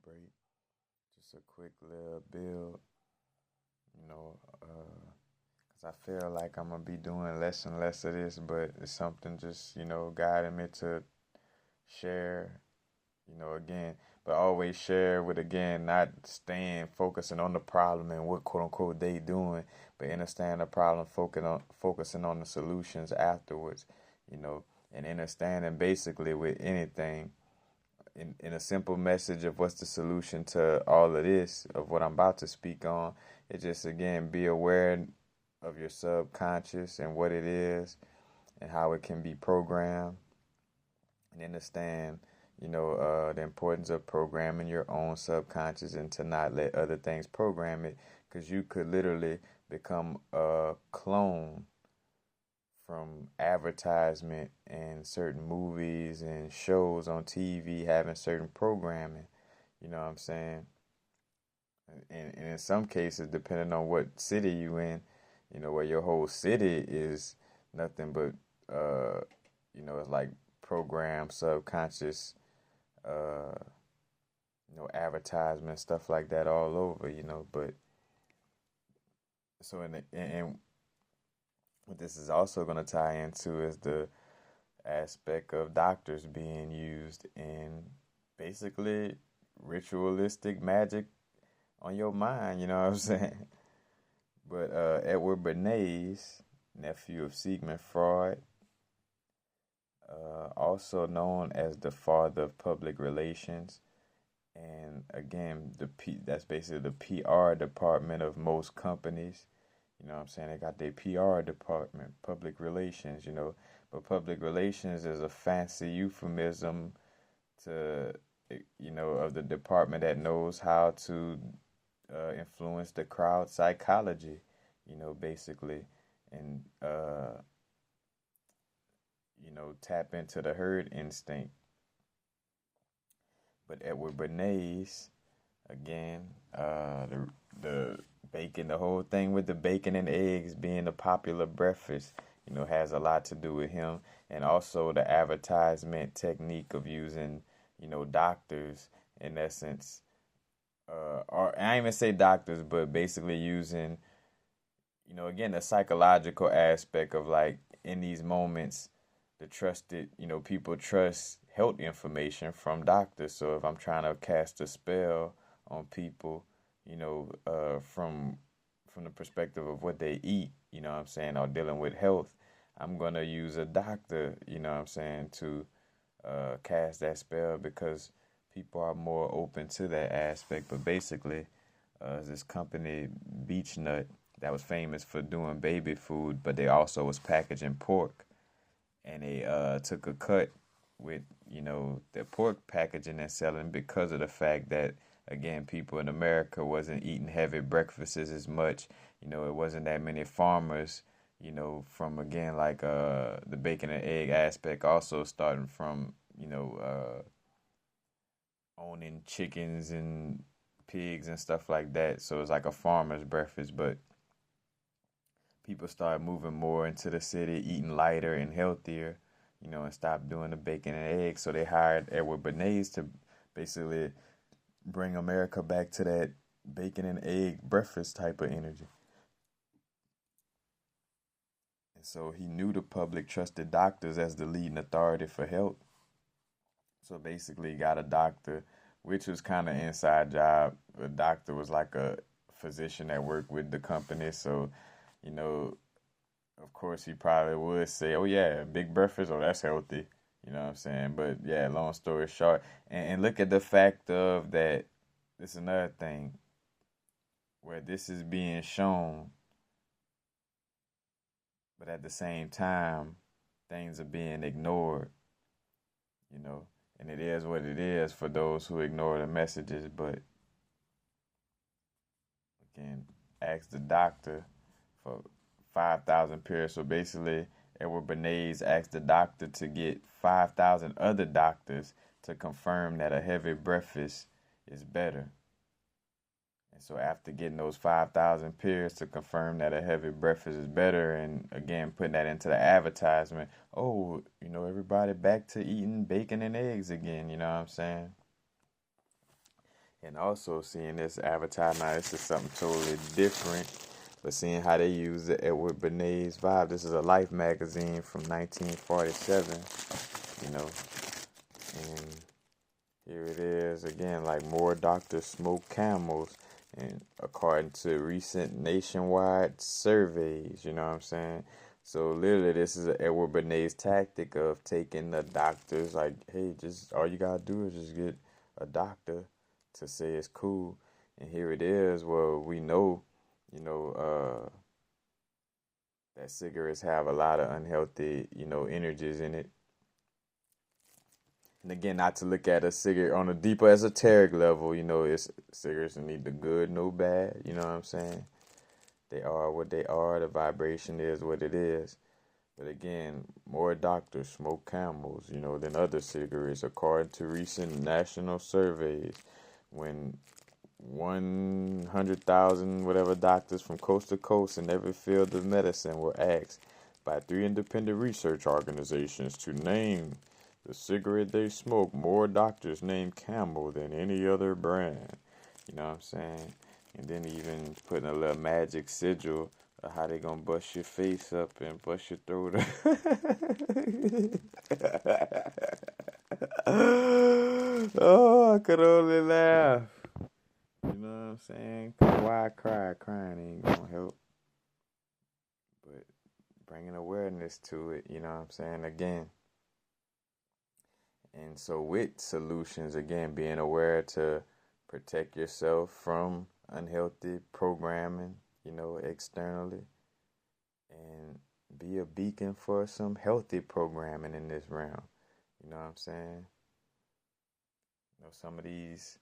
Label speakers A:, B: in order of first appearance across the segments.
A: break. Just a quick little build, you know, because I feel like I'm going to be doing less and less of this, but it's something just, guiding me to share, again, but always share with, again, not staying focusing on the problem and what quote unquote they doing, but understand the problem, focusing on the solutions afterwards, you know, and understanding basically with anything in a simple message of what's the solution to all of this, of what I'm about to speak on. It just, again, be aware of your subconscious and what it is and how it can be programmed, and understand, the importance of programming your own subconscious and to not let other things program it, because you could literally become a clone from advertisement and certain movies and shows on TV having certain programming. You know what I'm saying? And in some cases, depending on what city you in, where your whole city is nothing but, it's like programmed subconscious, uh, advertisement, stuff like that all over, but so and what this is also going to tie into is the aspect of doctors being used in basically ritualistic magic on your mind, you know what I'm saying? But Edward Bernays, nephew of Sigmund Freud, also known as the father of public relations, and again, that's basically the PR department of most companies. You know what I'm saying? They got their PR department, public relations, but public relations is a fancy euphemism to, of the department that knows how to influence the crowd psychology, basically, and, tap into the herd instinct. But Edward Bernays, again, the bacon, the whole thing with the bacon and eggs being a popular breakfast, has a lot to do with him, and also the advertisement technique of using, doctors in essence, or I ain't even say doctors, but basically using, again, the psychological aspect of like in these moments, the trusted, people trust health information from doctors. So if I'm trying to cast a spell on people, from the perspective of what they eat, what I'm saying, or dealing with health, I'm gonna use a doctor, what I'm saying, to cast that spell, because people are more open to that aspect. But basically, this company Beech Nut that was famous for doing baby food, but they also was packaging pork, and they took a cut with their pork packaging and selling, because of the fact that, again, people in America wasn't eating heavy breakfasts as much. It wasn't that many farmers. From, again, like the bacon and egg aspect, also starting from owning chickens and pigs and stuff like that. So it's like a farmer's breakfast, but people started moving more into the city, eating lighter and healthier, and stopped doing the bacon and eggs. So they hired Edward Bernays to basically bring America back to that bacon and egg breakfast type of energy. And so he knew the public trusted doctors as the leading authority for health. So basically, he got a doctor, which was kind of inside job. A doctor was like a physician that worked with the company. So, you know, of course, he probably would say, "Oh yeah, big breakfast. Oh, that's healthy." You know what I'm saying? But yeah, long story short, and look at the fact of that. This is another thing where this is being shown, but at the same time, things are being ignored. You know, and it is what it is for those who ignore the messages. But again, ask the doctor for 5,000 pairs. So basically, Edward Bernays asked the doctor to get 5,000 other doctors to confirm that a heavy breakfast is better. And so after getting those 5,000 pairs to confirm that a heavy breakfast is better, and again putting that into the advertisement, oh, everybody back to eating bacon and eggs again, you know what I'm saying? And also seeing this advertisement, now this is something totally different, but seeing how they use the Edward Bernays vibe. This is a Life magazine from 1947, you know, and here it is again, like more doctors smoke camels, and according to recent nationwide surveys, you know what I'm saying? So literally, this is an Edward Bernays tactic of taking the doctors, like, hey, just all you gotta do is just get a doctor to say it's cool, and here it is. Well, we know, you know, that cigarettes have a lot of unhealthy, energies in it. And again, not to look at a cigarette on a deeper esoteric level, it's cigarettes are neither good nor bad, you know what I'm saying? They are what they are, the vibration is what it is. But again, more doctors smoke Camels, than other cigarettes, according to recent national surveys. When 100,000 whatever doctors from coast to coast in every field of medicine were asked by 3 independent research organizations to name the cigarette they smoke, more doctors named Camel than any other brand. You know what I'm saying? And then even putting a little magic sigil of how they gonna bust your face up and bust your throat up. Oh, I could only laugh. You know what I'm saying? 'Cause why cry? Crying ain't gonna help. But bringing awareness to it, you know what I'm saying? Again. And so with solutions, again, being aware to protect yourself from unhealthy programming, externally. And be a beacon for some healthy programming in this realm. You know what I'm saying? Some of these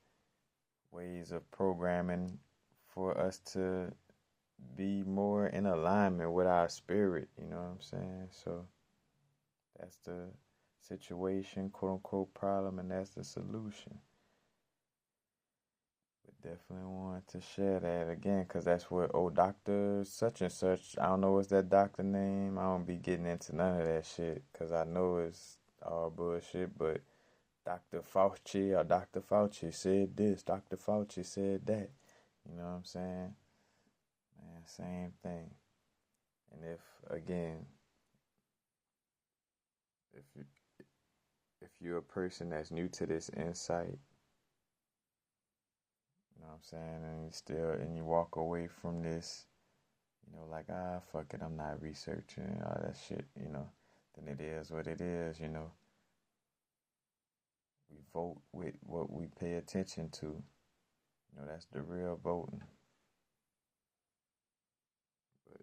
A: ways of programming for us to be more in alignment with our spirit, you know what I'm saying? So that's the situation, quote unquote, problem, and that's the solution. But definitely want to share that again, because that's what, doctor such and such, I don't know what's that doctor name. I don't be getting into none of that shit, because I know it's all bullshit, but Dr. Fauci said this, Dr. Fauci said that. You know what I'm saying? Man, same thing. And if you, if you're a person that's new to this insight, you know what I'm saying, and you walk away from this, like, fuck it, I'm not researching all that shit, then it is what it is, We vote with what we pay attention to. That's the real voting. But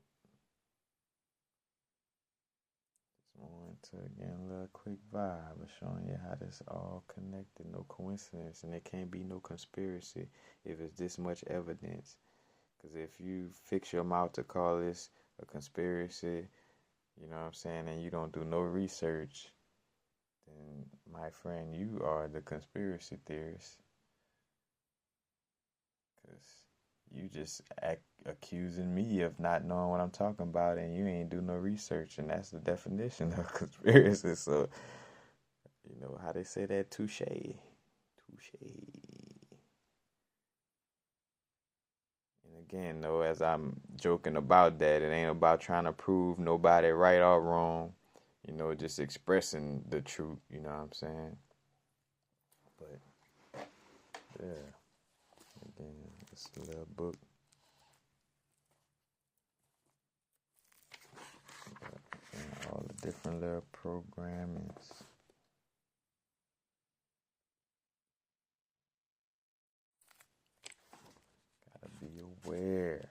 A: just wanted to, again, a little quick vibe of showing you how this all connected. No coincidence, and there can't be no conspiracy if it's this much evidence. Because if you fix your mouth to call this a conspiracy, you know what I'm saying, and you don't do no research, then, my friend, you are the conspiracy theorist. Because you just accusing me of not knowing what I'm talking about, and you ain't do no research, and that's the definition of conspiracy. So, how they say that, touche. And again, though, as I'm joking about that, it ain't about trying to prove nobody right or wrong, just expressing the truth, you know what I'm saying? But, yeah, again, this little book. And all the different little programmings. Gotta be aware.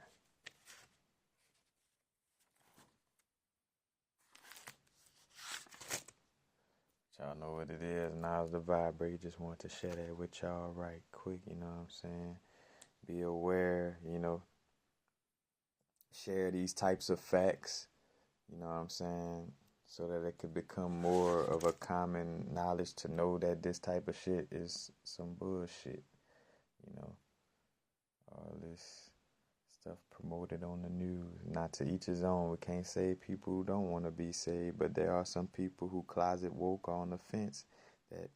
A: Y'all know what it is. Now's the vibrate. Just want to share that with y'all right quick, you know what I'm saying? Be aware, share these types of facts, you know what I'm saying? So that it could become more of a common knowledge to know that this type of shit is some bullshit, all this stuff promoted on the news. Not to each his own. We can't say people who don't want to be saved, but there are some people who closet woke on the fence that,